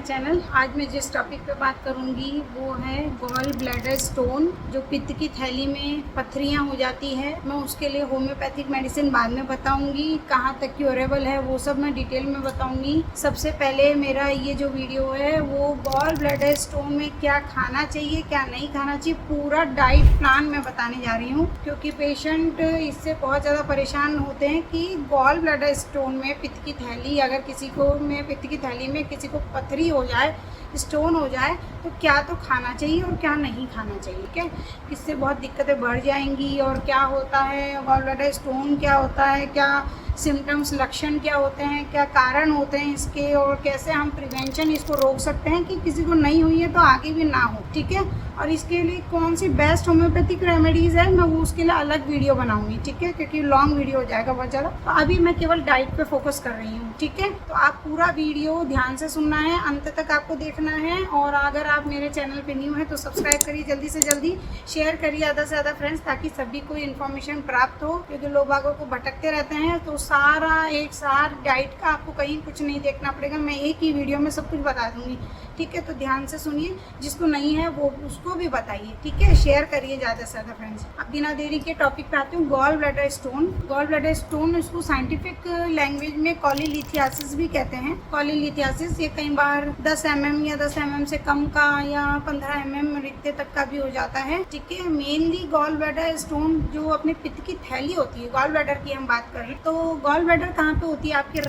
Channel. आज मैं जिस टॉपिक पे बात करूंगी वो है गॉल ब्लैडर स्टोन, जो पित्त की थैली में पथरियां हो जाती है। मैं उसके लिए होम्योपैथिक मेडिसिन बाद में बताऊंगी, कहाँ तक क्योरेबल है वो सब मैं डिटेल में बताऊंगी। सबसे पहले मेरा ये जो वीडियो है वो गॉल ब्लैडर स्टोन में क्या खाना चाहिए क्या नहीं खाना चाहिए, पूरा डाइट प्लान मैं बताने जा रही हूँ, क्योंकि पेशेंट इससे बहुत ज़्यादा परेशान होते हैं कि गॉल ब्लैडर स्टोन में पित्त की थैली, अगर किसी को में पित्त की थैली में किसी को पथरी हो जाए, स्टोन हो जाए, तो क्या तो खाना चाहिए और क्या नहीं खाना चाहिए। ठीक है, इससे बहुत दिक्कतें बढ़ जाएंगी। और क्या होता है गॉल ब्लैडर स्टोन, क्या होता है, क्या सिम्टम्स, लक्षण क्या होते हैं, क्या कारण होते हैं इसके, और कैसे हम प्रिवेंशन इसको रोक सकते हैं कि किसी को नहीं हुई है तो आगे भी ना हो। ठीक है, और इसके लिए कौन सी बेस्ट होम्योपैथिक रेमेडीज़ है, मैं वो उसके लिए अलग वीडियो बनाऊंगी। ठीक है, क्योंकि लॉन्ग वीडियो हो जाएगा बहुत ज़्यादा, तो अभी मैं केवल डाइट पे फोकस कर रही हूँ। ठीक है, तो आप पूरा वीडियो ध्यान से सुनना है, अंत तक आपको देखना है। और अगर आप मेरे चैनल पे न्यू है तो सब्सक्राइब करिए, जल्दी से जल्दी शेयर करिए ज़्यादा से ज़्यादा फ्रेंड्स, ताकि सभी को इन्फॉर्मेशन प्राप्त हो, क्योंकि लोग बागों को भटकते रहते हैं। तो सारा एक सार डाइट का आपको कहीं कुछ नहीं देखना पड़ेगा, मैं एक ही वीडियो में सब कुछ बता दूंगी। ठीक है, तो ध्यान से सुनिए, जिसको नहीं है वो उसको भी बताइए। ठीक है, शेयर करिए ज़्यादा से ज़्यादा फ्रेंड्स। अब बिना देरी के टॉपिक पे आती हूँ। Gall bladder stone, gall bladder stone इसको साइंटिफिक लैंग्वेज में कॉलीलिथियासिस भी कहते हैं। कॉलीलिथियासिस ये कई बार 10 mm या 10 mm से कम का या 15 mm रिक्ते तक का भी हो जाता है। ठीक है, मेनली गॉल ब्लैडर स्टोन जो अपने पित्त की थैली होती है, गॉल ब्लैडर की हम बात करें तो गॉल ब्लैडर कहाँ पे होती है, आपके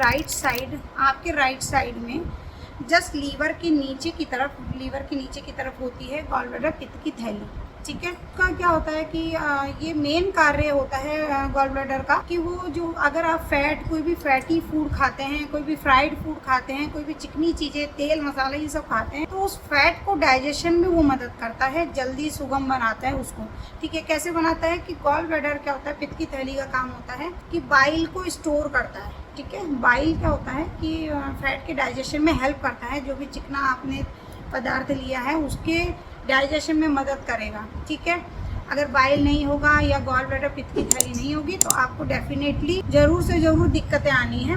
राइट साइड में, जस्ट लीवर के नीचे की तरफ होती है गॉल ब्लैडर, पित्त की थैली। ठीक है, का क्या होता है कि ये मेन कार्य होता है गॉल ब्लैडर का कि वो जो अगर आप कोई भी फैटी फूड खाते हैं, कोई भी फ्राइड फूड खाते हैं, कोई भी चिकनी चीज़ें, तेल मसाले ये सब खाते हैं, तो उस फैट को डाइजेशन में वो मदद करता है, जल्दी सुगम बनाता है उसको। ठीक है, कैसे बनाता है कि गॉल ब्लैडर क्या होता है, पित्त की थैली का काम होता है कि बाइल को स्टोर करता है। ठीक है, बाइल क्या होता है कि फैट के डाइजेशन में हेल्प करता है, जो भी चिकना आपने पदार्थ लिया है उसके डाइजेशन में मदद करेगा। ठीक है, अगर बाइल नहीं होगा या गॉल ब्लैडर, पित्त की थैली नहीं होगी तो आपको डेफिनेटली ज़रूर से ज़रूर दिक्कतें आनी है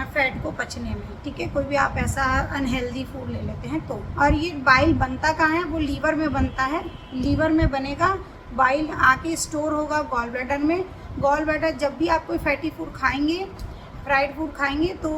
फैट को पचने में। ठीक है, कोई भी आप ऐसा अनहेल्दी फूड ले लेते हैं तो। और ये बाइल बनता कहाँ है, वो लीवर में बनता है, लीवर में बनेगा, बाइल आके स्टोर होगा गॉल ब्लैडर में। गॉल ब्लैडर जब भी आप कोई फैटी फूड खाएंगे, फ्राइड फूड खाएंगे, तो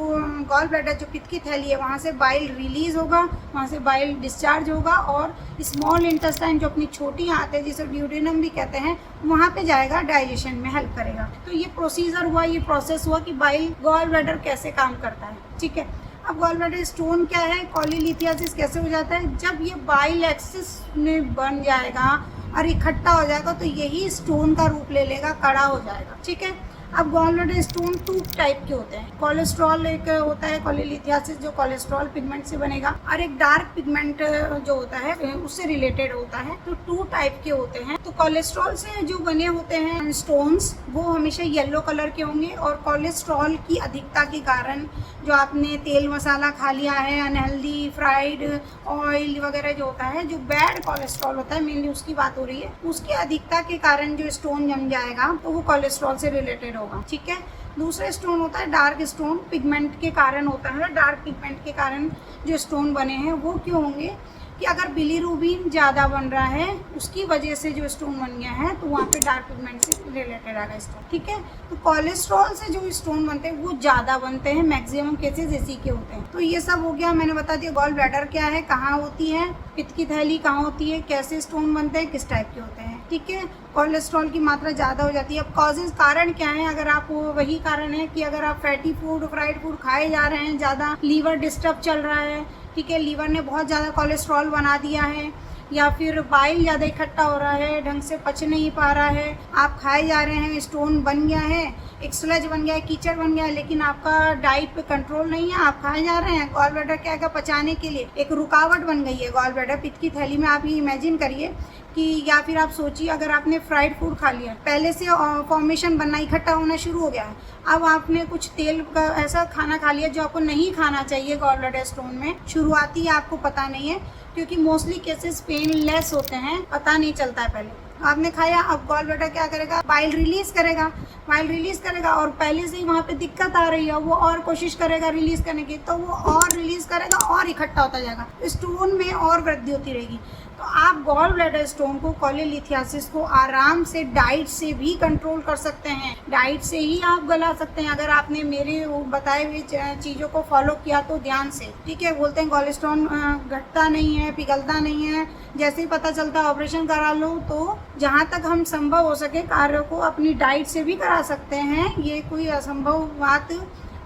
गॉल ब्लैडर जो पित्त की थैली है वहाँ से बाइल रिलीज़ होगा, वहाँ से बाइल डिस्चार्ज होगा, और स्मॉल इंटेस्टाइन जो अपनी छोटी आंत है जिसे ड्यूडेनम भी कहते हैं, वहाँ पे जाएगा, डाइजेशन में हेल्प करेगा। तो ये प्रोसीजर हुआ, ये प्रोसेस हुआ कि बाइल, गॉल ब्लैडर कैसे काम करता है। ठीक है, अब गॉल ब्लैडर स्टोन क्या है, कॉलीलिथियासिस कैसे हो जाता है, जब ये बाइल एक्सिस में बन जाएगा और इकट्ठा हो जाएगा तो यही स्टोन का रूप ले लेगा, कड़ा हो जाएगा। ठीक है, अब गॉल ब्लैडर स्टोन 2 टाइप के होते हैं। कोलेस्ट्रॉल एक होता है कॉलीलिथियासिस, जो कोलेस्ट्रॉल पिगमेंट से बनेगा, और एक डार्क पिगमेंट जो होता है उससे रिलेटेड होता है। तो 2 टाइप के होते हैं। तो कोलेस्ट्रॉल से जो बने होते हैं स्टोन्स वो हमेशा येलो कलर के होंगे, और कोलेस्ट्रॉल की अधिकता के कारण जो आपने तेल मसाला खा लिया है, अनहेल्दी फ्राइड ऑयल वगैरह जो होता है, जो बैड कोलेस्ट्रॉल होता है, मेनली उसकी बात हो रही है, उसकी अधिकता के कारण जो स्टोन जम जाएगा तो वो कोलेस्ट्रॉल से रिलेटेड होगा। ठीक है, दूसरा स्टोन होता है डार्क स्टोन, पिगमेंट के कारण होता है। डार्क पिगमेंट के कारण जो स्टोन बने हैं वो क्यों होंगे कि अगर बिलीरुबिन ज़्यादा बन रहा है उसकी वजह से जो स्टोन बन गया है, तो वहाँ पे डार्क पिगमेंट से रिलेटेड आएगा स्टोन। ठीक है, तो कोलेस्ट्रॉल से जो स्टोन बनते हैं वो ज़्यादा बनते हैं, मैक्सिमम केसेस इसी के होते हैं। तो ये सब हो गया, मैंने बता दिया गॉल ब्लैडर क्या है, कहाँ होती है, पित्त की थैली कहाँ होती है, कैसे स्टोन बनते हैं, किस टाइप के होते हैं। ठीक है, कोलेस्ट्रॉल की मात्रा ज़्यादा हो जाती है। अब कॉजेज, कारण क्या है, अगर आप वही कारण है कि अगर आप फैटी फूड, फ्राइड फूड खाए जा रहे हैं, ज़्यादा लीवर डिस्टर्ब चल रहा है, ठीक है, लीवर ने बहुत ज़्यादा कोलेस्ट्रॉल बना दिया है, या फिर बाइल ज़्यादा इकट्ठा हो रहा है, ढंग से पच नहीं पा रहा है, आप खाए जा रहे हैं, स्टोन बन गया है, एक स्लज बन गया है, कीचड़ बन गया है, लेकिन आपका डाइट पे कंट्रोल नहीं है, आप खाए जा रहे हैं, गॉल ब्लैडर क्या है, पचाने के लिए एक रुकावट बन गई है गॉल ब्लैडर, पित्त की थैली में। आप ये इमेजिन करिए कि, या फिर आप सोचिए अगर आपने फ्राइड फूड खा लिया, पहले से फॉर्मेशन बनना, इकट्ठा होना शुरू हो गया है, अब आपने कुछ तेल का ऐसा खाना खा लिया जो आपको नहीं खाना चाहिए गॉल ब्लैडर स्टोन में, शुरुआती आपको पता नहीं है, क्योंकि मोस्टली केसेस पेनलेस होते हैं, पता नहीं चलता है पहले। आपने खाया, अब गॉल ब्लैडर क्या करेगा, बाइल रिलीज करेगा, बाइल रिलीज करेगा और पहले से ही वहाँ पे दिक्कत आ रही है, वो और कोशिश करेगा रिलीज करने की, तो वो और रिलीज करेगा और इकट्ठा होता जाएगा, स्टोन में और वृद्धि होती रहेगी। तो आप गॉल ब्लैडर स्टोन को, कोलेलिथियासिस को आराम से डाइट से भी कंट्रोल कर सकते हैं, डाइट से ही आप गला सकते हैं अगर आपने मेरे बताए हुए चीज़ों को फॉलो किया तो ध्यान से, ठीक है। बोलते हैं गॉल स्टोन घटता नहीं है, पिघलता नहीं है, जैसे ही पता चलता है ऑपरेशन करा लो। तो जहाँ तक हम संभव हो सके कार्यों को अपनी डाइट से भी करा सकते हैं, ये कोई असंभव बात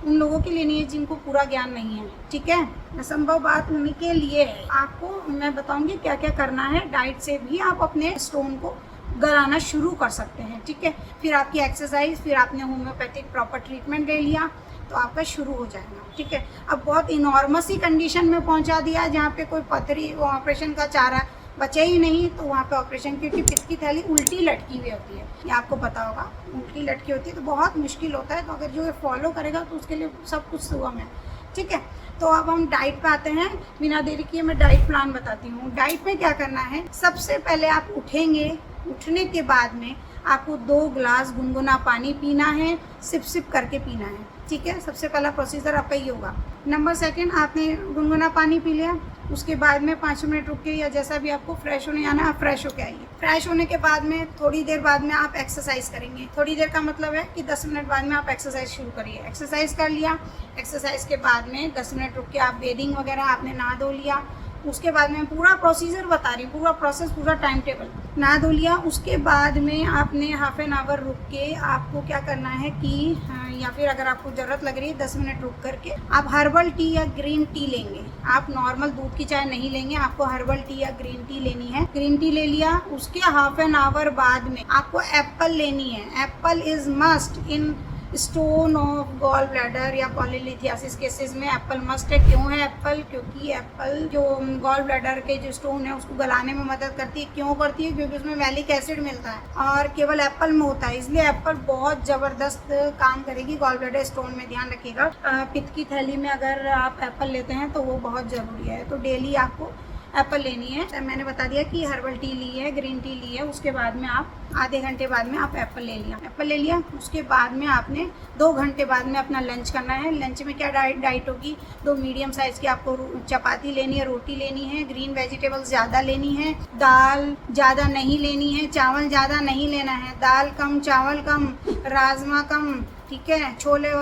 उन लोगों के लिए नहीं है जिनको पूरा ज्ञान नहीं है, ठीक है। असंभव बात उन्हीं के लिए है। आपको मैं बताऊंगी क्या क्या करना है, डाइट से भी आप अपने स्टोन को गलाना शुरू कर सकते हैं, ठीक है। फिर आपकी एक्सरसाइज, फिर आपने होम्योपैथिक प्रॉपर ट्रीटमेंट ले लिया तो आपका शुरू हो जाएगा, ठीक है। अब बहुत इनॉर्मस ही कंडीशन में पहुंचा दिया जहाँ पे कोई पथरी ऑपरेशन का चारा बचे ही नहीं, तो वहाँ पे ऑपरेशन, क्योंकि पित्त की थैली उल्टी लटकी हुई होती है, ये आपको पता होगा, उल्टी लटकी होती है तो बहुत मुश्किल होता है। तो अगर जो ये फॉलो करेगा तो उसके लिए सब कुछ सुगम है, ठीक है। तो अब हम डाइट पे आते हैं, बिना देरी किए मैं डाइट प्लान बताती हूँ। डाइट में क्या करना है, सबसे पहले आप उठेंगे, उठने के बाद में आपको 2 गिलास गुनगुना पानी पीना है, सिप सिप करके पीना है, ठीक है। सबसे पहला प्रोसीजर आपका ये होगा। नंबर 2, आपने गुनगुना पानी पी लिया, उसके बाद में 5 मिनट रुक के या जैसा भी आपको फ्रेश होने आना है आप फ्रेश होके आइए। फ्रेश होने के बाद में थोड़ी देर बाद में आप एक्सरसाइज करेंगे। थोड़ी देर का मतलब है कि 10 मिनट बाद में आप एक्सरसाइज शुरू करिए। एक्सरसाइज कर लिया, एक्सरसाइज के बाद में 10 मिनट रुक के आप बेडिंग वगैरह आपने नहा धो लिया। उसके बाद में पूरा प्रोसीजर बता रही हूँ, पूरा प्रोसेस, पूरा टाइम टेबल। नहा धो लिया, उसके बाद में आपने हाफ एन आवर रुक के आपको क्या करना है कि या फिर अगर आपको ज़रूरत लग रही है 10 मिनट रुक करके आप हर्बल टी या ग्रीन टी लेंगे। आप नॉर्मल दूध की चाय नहीं लेंगे, आपको हर्बल टी या ग्रीन टी लेनी है। ग्रीन टी ले लिया, उसके हाफ एन आवर बाद में आपको एप्पल लेनी है। Apple is must in stone of gall bladder या कोलेलिथियासिस केसेस में एप्पल मस्ट है। क्यों है एप्पल, क्योंकि एप्पल जो गॉल ब्लैडर के जो स्टोन है उसको गलाने में मदद करती है। क्यों करती है, क्योंकि उसमें मैलिक एसिड मिलता है और केवल एप्पल में होता है, इसलिए एप्पल बहुत ज़बरदस्त काम करेगी गॉल ब्लैडर स्टोन में। ध्यान रखिएगा, पित्त की थैली में अगर आप एप्पल लेते हैं तो वो बहुत ज़रूरी है। तो डेली आपको एप्पल लेनी है। मैंने बता दिया कि हर्बल टी ली है, ग्रीन टी ली है, उसके बाद में आप आधे घंटे बाद में आप एप्पल ले लिया। एप्पल ले लिया, उसके बाद में आपने 2 घंटे बाद में अपना लंच करना है। लंच में क्या डाइट होगी, 2 मीडियम साइज़ की आपको चपाती लेनी है, रोटी लेनी है, ग्रीन वेजिटेबल्स ज़्यादा लेनी है, दाल ज़्यादा नहीं लेनी है, चावल ज़्यादा नहीं लेना है, दाल कम, चावल कम, राजमा कम, ठीक है, छोले